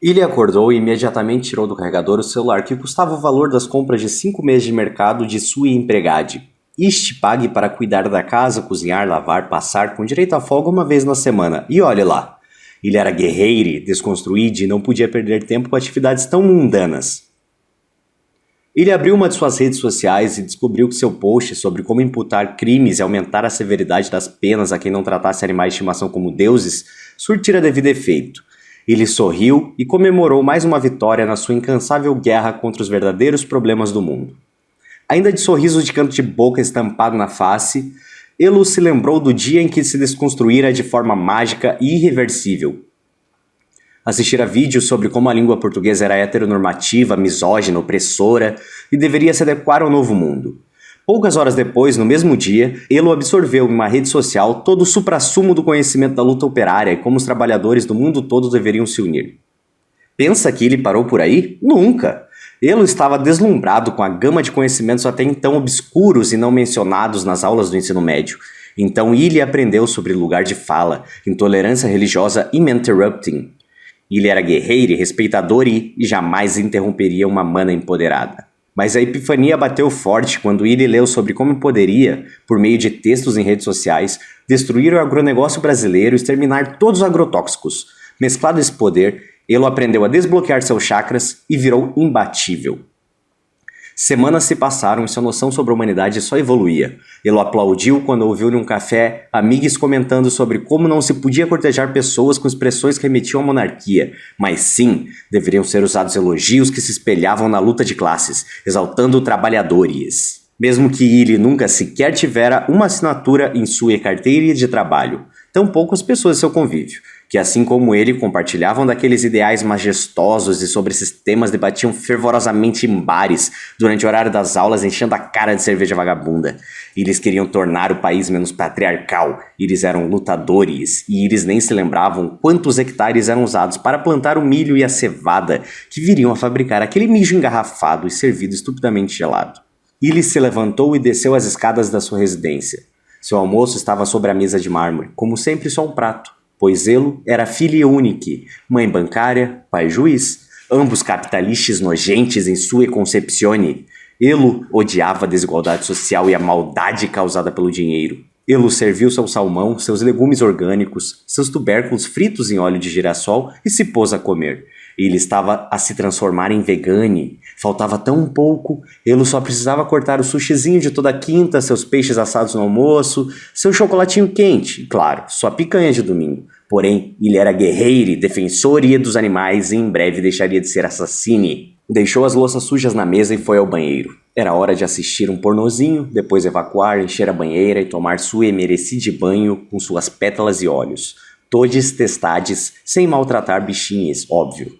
Ele acordou e imediatamente tirou do carregador o celular que custava o valor das compras de 5 meses de mercado de sua empregade. Este pague para cuidar da casa, cozinhar, lavar, passar, com direito a folga uma vez na semana. E olhe lá. Ele era guerreiro, desconstruído e não podia perder tempo com atividades tão mundanas. Ele abriu uma de suas redes sociais e descobriu que seu post sobre como imputar crimes e aumentar a severidade das penas a quem não tratasse animais de estimação como deuses surtira devido efeito. Ele sorriu e comemorou mais uma vitória na sua incansável guerra contra os verdadeiros problemas do mundo. Ainda de sorriso de canto de boca estampado na face, Elo se lembrou do dia em que se desconstruíra de forma mágica e irreversível. Assistira vídeos sobre como a língua portuguesa era heteronormativa, misógina, opressora e deveria se adequar ao novo mundo. Poucas horas depois, no mesmo dia, Elo absorveu em uma rede social todo o suprassumo do conhecimento da luta operária e como os trabalhadores do mundo todo deveriam se unir. Pensa que ele parou por aí? Nunca! Elo estava deslumbrado com a gama de conhecimentos até então obscuros e não mencionados nas aulas do ensino médio. Então ele aprendeu sobre lugar de fala, intolerância religiosa e interrupting. Ele era guerreiro e respeitador e jamais interromperia uma mana empoderada. Mas a epifania bateu forte quando ele leu sobre como poderia, por meio de textos em redes sociais, destruir o agronegócio brasileiro e exterminar todos os agrotóxicos. Mesclado esse poder, Elo aprendeu a desbloquear seus chakras e virou imbatível. Semanas se passaram e sua noção sobre a humanidade só evoluía. Elo aplaudiu quando ouviu num café amigos comentando sobre como não se podia cortejar pessoas com expressões que remetiam à monarquia, mas sim, deveriam ser usados elogios que se espelhavam na luta de classes, exaltando trabalhadores. Mesmo que ele nunca sequer tivera uma assinatura em sua carteira de trabalho, tampouco as pessoas de seu convívio, que assim como ele compartilhavam daqueles ideais majestosos e sobre esses temas debatiam fervorosamente em bares durante o horário das aulas enchendo a cara de cerveja vagabunda. Eles queriam tornar o país menos patriarcal, eles eram lutadores e eles nem se lembravam quantos hectares eram usados para plantar o milho e a cevada que viriam a fabricar aquele mijo engarrafado e servido estupidamente gelado. Ele se levantou e desceu as escadas da sua residência. Seu almoço estava sobre a mesa de mármore, como sempre só um prato, pois Elo era filho único, mãe bancária, pai juiz, ambos capitalistas nojentes em sua concepzione. Elo odiava a desigualdade social e a maldade causada pelo dinheiro. Elo serviu seu salmão, seus legumes orgânicos, seus tubérculos fritos em óleo de girassol e se pôs a comer. Ele estava a se transformar em vegane. Faltava tão pouco. Elo só precisava cortar o sushizinho de toda quinta, seus peixes assados no almoço, seu chocolatinho quente, e, claro, sua picanha de domingo. Porém, ele era guerreiro, defensor dos animais e em breve deixaria de ser assassino. Deixou as louças sujas na mesa e foi ao banheiro. Era hora de assistir um pornozinho, depois evacuar, encher a banheira e tomar sua merecido banho com suas pétalas e óleos. Todes testades, sem maltratar bichinhos, óbvio.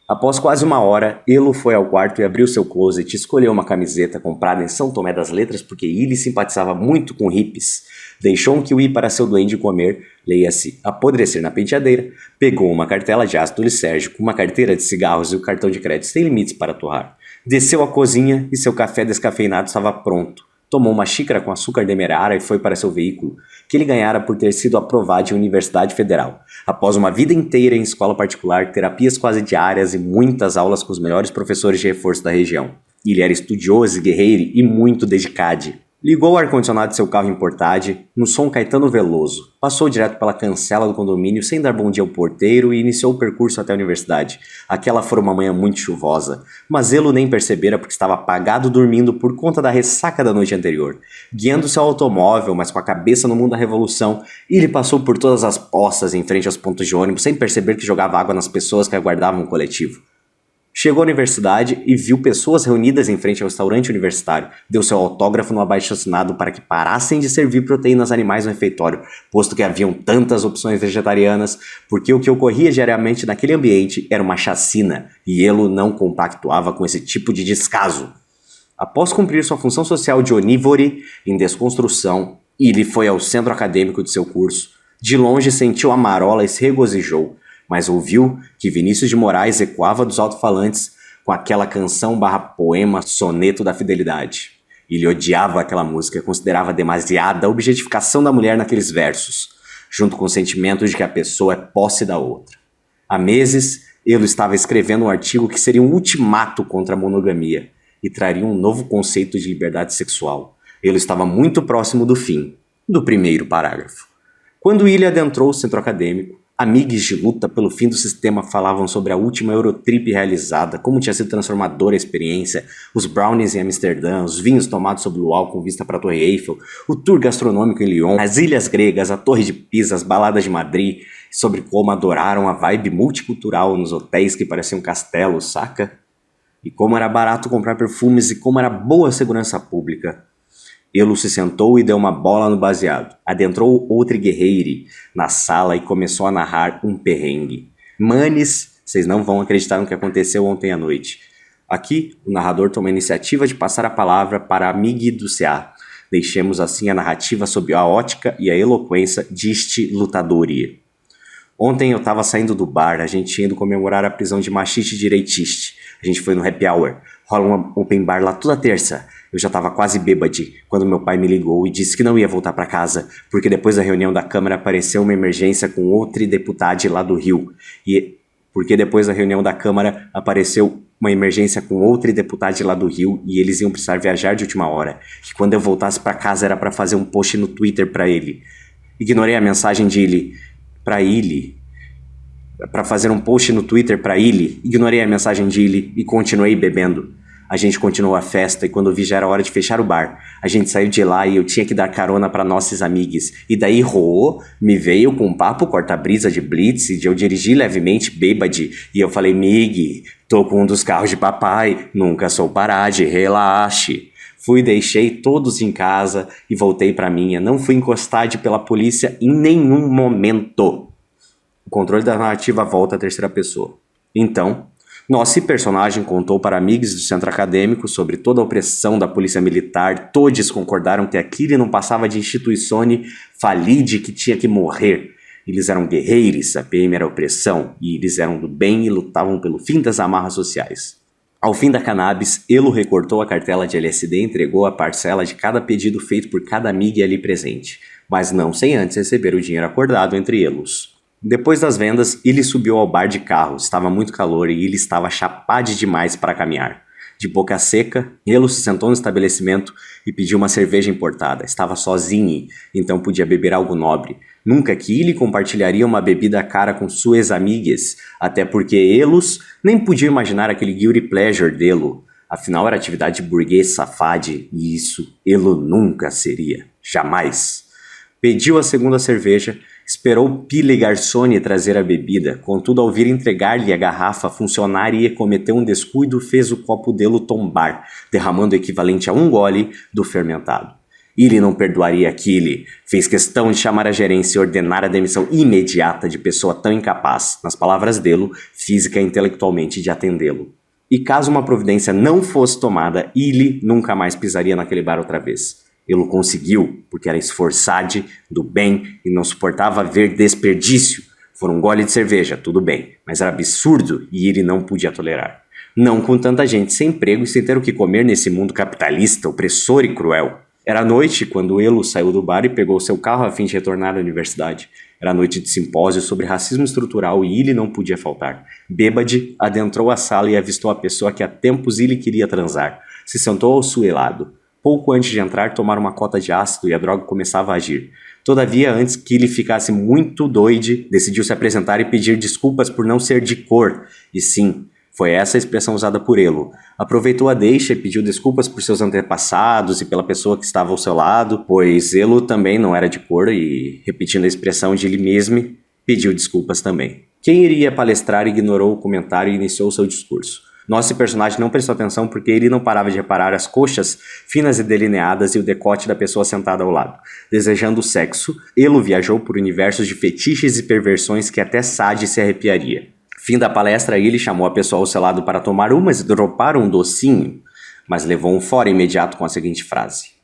Após quase uma hora, Elo foi ao quarto e abriu seu closet e escolheu uma camiseta comprada em São Tomé das Letras porque ele simpatizava muito com hippies. Deixou um kiwi para seu duende comer, leia-se apodrecer na penteadeira, pegou uma cartela de ácido lisérgico, uma carteira de cigarros e o cartão de crédito sem limites para torrar. Desceu à cozinha e seu café descafeinado estava pronto. Tomou uma xícara com açúcar demerara e foi para seu veículo, que ele ganhara por ter sido aprovado em Universidade Federal. Após uma vida inteira em escola particular, terapias quase diárias e muitas aulas com os melhores professores de reforço da região. Ele era estudioso, guerreiro e muito dedicado. Ligou o ar-condicionado de seu carro importado, no som Caetano Veloso. Passou direto pela cancela do condomínio sem dar bom dia ao porteiro e iniciou o percurso até a universidade. Aquela foi uma manhã muito chuvosa, mas Elo nem percebera porque estava apagado dormindo por conta da ressaca da noite anterior. Guiando seu automóvel, mas com a cabeça no mundo da revolução, ele passou por todas as poças em frente aos pontos de ônibus sem perceber que jogava água nas pessoas que aguardavam o coletivo. Chegou à universidade e viu pessoas reunidas em frente ao restaurante universitário. Deu seu autógrafo no abaixo-assinado para que parassem de servir proteínas animais no refeitório, posto que haviam tantas opções vegetarianas, porque o que ocorria diariamente naquele ambiente era uma chacina, e Elo não compactuava com esse tipo de descaso. Após cumprir sua função social de onívore em desconstrução, ele foi ao centro acadêmico de seu curso. De longe sentiu a marola e se regozijou, mas ouviu que Vinícius de Moraes ecoava dos alto-falantes com aquela canção/poema soneto da fidelidade. Ele odiava aquela música e considerava demasiada a objetificação da mulher naqueles versos, junto com o sentimento de que a pessoa é posse da outra. Há meses, Ele estava escrevendo um artigo que seria um ultimato contra a monogamia e traria um novo conceito de liberdade sexual. Ele estava muito próximo do fim do primeiro parágrafo. Quando Willie adentrou o centro acadêmico, amigos de luta pelo fim do sistema falavam sobre a última Eurotrip realizada, como tinha sido transformadora a experiência, os brownies em Amsterdã, os vinhos tomados sob o luau com vista para a Torre Eiffel, o tour gastronômico em Lyon, as ilhas gregas, a Torre de Pisa, as baladas de Madrid, sobre como adoraram a vibe multicultural nos hotéis que pareciam castelos, saca? E como era barato comprar perfumes e como era boa a segurança pública. Elo se sentou e deu uma bola no baseado. Adentrou outro guerreiro na sala e começou a narrar um perrengue. Manes, vocês não vão acreditar no que aconteceu ontem à noite. Aqui, o narrador toma a iniciativa de passar a palavra para a amiga do CA. Deixemos assim a narrativa sob a ótica e a eloquência deste lutador. Ontem eu tava saindo do bar, a gente tinha ido comemorar a prisão de machiste e direitiste. A gente foi no happy hour. Rola um open bar lá toda terça. Eu já tava quase bêbado quando meu pai me ligou e disse que não ia voltar pra casa, porque depois da reunião da Câmara apareceu uma emergência com outro deputado lá do Rio. E eles iam precisar viajar de última hora. Que quando eu voltasse pra casa era pra fazer um post no Twitter pra ele. Ignorei a mensagem de ele. Pra fazer um post no Twitter pra ele. Ignorei a mensagem de ele e continuei bebendo. A gente continuou a festa e quando vi já era hora de fechar o bar. A gente saiu de lá e eu tinha que dar carona para nossos amigos. E daí Rô me veio com um papo corta-brisa de blitz e eu dirigi levemente bêbade. E eu falei, Mig, tô com um dos carros de papai, nunca sou parade, relaxe. Fui, deixei todos em casa e voltei pra minha. Não fui encostado pela polícia em nenhum momento. O controle da narrativa volta à terceira pessoa. Então, nosso personagem contou para amigos do centro acadêmico sobre toda a opressão da polícia militar. Todos concordaram que aquilo não passava de instituição falide que tinha que morrer. Eles eram guerreiros, a PM era opressão, e eles eram do bem e lutavam pelo fim das amarras sociais. Ao fim da cannabis, Elo recortou a cartela de LSD e entregou a parcela de cada pedido feito por cada amiga ali presente, mas não sem antes receber o dinheiro acordado entre elos. Depois das vendas, ele subiu ao bar de carro, estava muito calor e ele estava chapado demais para caminhar. De boca seca, Elo se sentou no estabelecimento e pediu uma cerveja importada. Estava sozinho, então podia beber algo nobre. Nunca que ele compartilharia uma bebida cara com suas amigas, até porque Elos nem podia imaginar aquele guilty pleasure dele. Afinal era atividade burguês safade e isso Elo nunca seria, jamais. Pediu a segunda cerveja, esperou Pile Garçone trazer a bebida, contudo ao vir entregar-lhe a garrafa, a funcionária cometeu um descuido e fez o copo dele tombar, derramando o equivalente a um gole do fermentado. Ele não perdoaria aquilo, fez questão de chamar a gerência e ordenar a demissão imediata de pessoa tão incapaz, nas palavras dele, física e intelectualmente de atendê-lo. E caso uma providência não fosse tomada, ele nunca mais pisaria naquele bar outra vez. Ele conseguiu, porque era esforçado, do bem e não suportava ver desperdício. Foram um gole de cerveja, tudo bem, mas era absurdo e ele não podia tolerar. Não com tanta gente sem emprego e sem ter o que comer nesse mundo capitalista, opressor e cruel. Era noite quando Elo saiu do bar e pegou seu carro a fim de retornar à universidade. Era noite de simpósio sobre racismo estrutural e ele não podia faltar. Bêbade, adentrou a sala e avistou a pessoa que há tempos ele queria transar. Se sentou ao seu lado. Pouco antes de entrar, tomaram uma cota de ácido e a droga começava a agir. Todavia, antes que ele ficasse muito doido, decidiu se apresentar e pedir desculpas por não ser de cor. E sim, foi essa a expressão usada por Elo. Aproveitou a deixa e pediu desculpas por seus antepassados e pela pessoa que estava ao seu lado, pois Elo também não era de cor e, repetindo a expressão de ele mesmo, pediu desculpas também. Quem iria palestrar ignorou o comentário e iniciou seu discurso. Nosso personagem não prestou atenção porque ele não parava de reparar as coxas finas e delineadas e o decote da pessoa sentada ao lado. Desejando sexo, Elo viajou por universos de fetiches e perversões que até Sade se arrepiaria. Fim da palestra, ele chamou a pessoa ao seu lado para tomar umas e dropar um docinho, mas levou um fora imediato com a seguinte frase.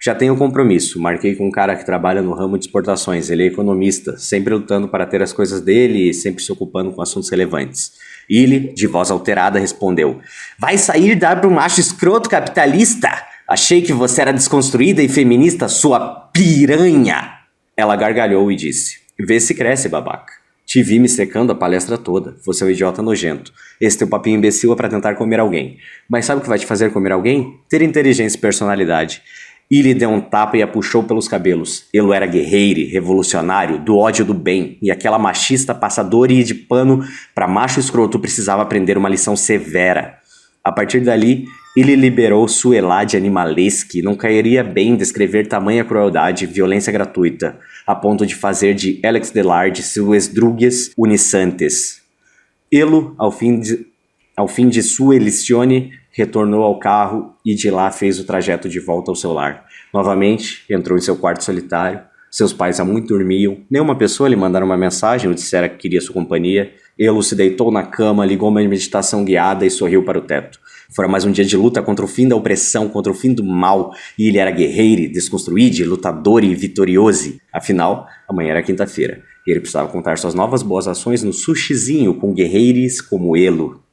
Já tenho compromisso, marquei com um cara que trabalha no ramo de exportações, ele é economista, sempre lutando para ter as coisas dele e sempre se ocupando com assuntos relevantes. Ele, de voz alterada, respondeu, vai sair dar para um macho escroto capitalista? Achei que você era desconstruída e feminista, sua piranha! Ela gargalhou e disse, vê se cresce, babaca. Te vi me secando a palestra toda. Você é um idiota nojento. Esse teu papinho imbecil é pra tentar comer alguém. Mas sabe o que vai te fazer comer alguém? Ter inteligência e personalidade. E lhe deu um tapa e a puxou pelos cabelos. Ele era guerreiro, revolucionário, do ódio do bem. E aquela machista passadora e de pano pra macho escroto precisava aprender uma lição severa. A partir dali, ele liberou sua elade animalesque. Não cairia bem descrever tamanha crueldade e violência gratuita, a ponto de fazer de Alex Delard suas drúguias unissantes. Elo, ao fim de sua elicione, retornou ao carro e de lá fez o trajeto de volta ao seu lar. Novamente, entrou em seu quarto solitário. Seus pais há muito dormiam. Nenhuma pessoa lhe mandara uma mensagem ou dissera que queria sua companhia. Elo se deitou na cama, ligou uma meditação guiada e sorriu para o teto. Fora mais um dia de luta contra o fim da opressão, contra o fim do mal. E ele era guerreiro, desconstruído, lutador e vitorioso. Afinal, amanhã era quinta-feira. E ele precisava contar suas novas boas ações no sushizinho com guerreiros como Elo.